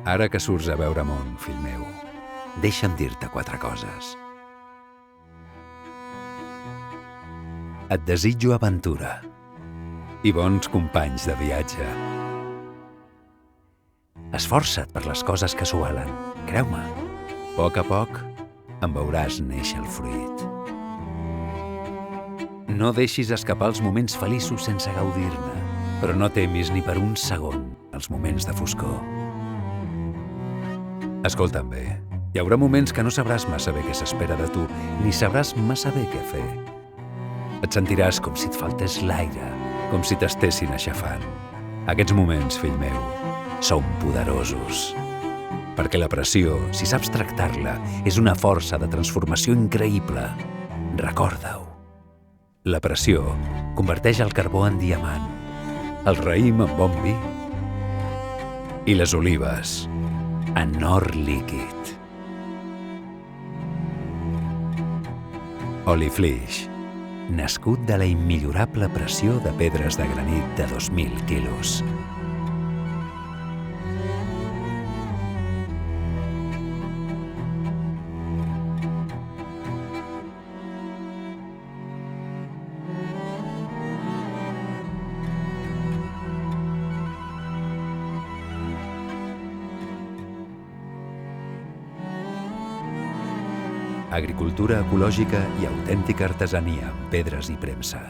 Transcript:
Ara que surts a veure món, fill meu, deixa'm dir-te 4 coses. Et desitjo aventura i bons companys de viatge. Esforça't per les coses que suelen, creu-me. A poc en veuràs néixer el fruit. No deixis escapar els moments feliços sense gaudir-ne, però no temis ni per un segon els moments de foscor. Escolta'm bé, hi haurà moments que no sabràs massa bé què s'espera de tu, ni sabràs massa bé què fer. Et sentiràs com si et faltés l'aire, com si t'estessin aixafant. Aquests moments, fill meu, són poderosos. Perquè la pressió, si saps tractar-la, és una força de transformació increïble. Recorda-ho. La pressió converteix el carbó en diamant, el raïm en bon vi i les olives en or líquid. Oliflix, nascut de la immillorable pressió de pedres de granit de 2.000 quilos. Agricultura ecològica i autèntica artesania amb pedres i premsa.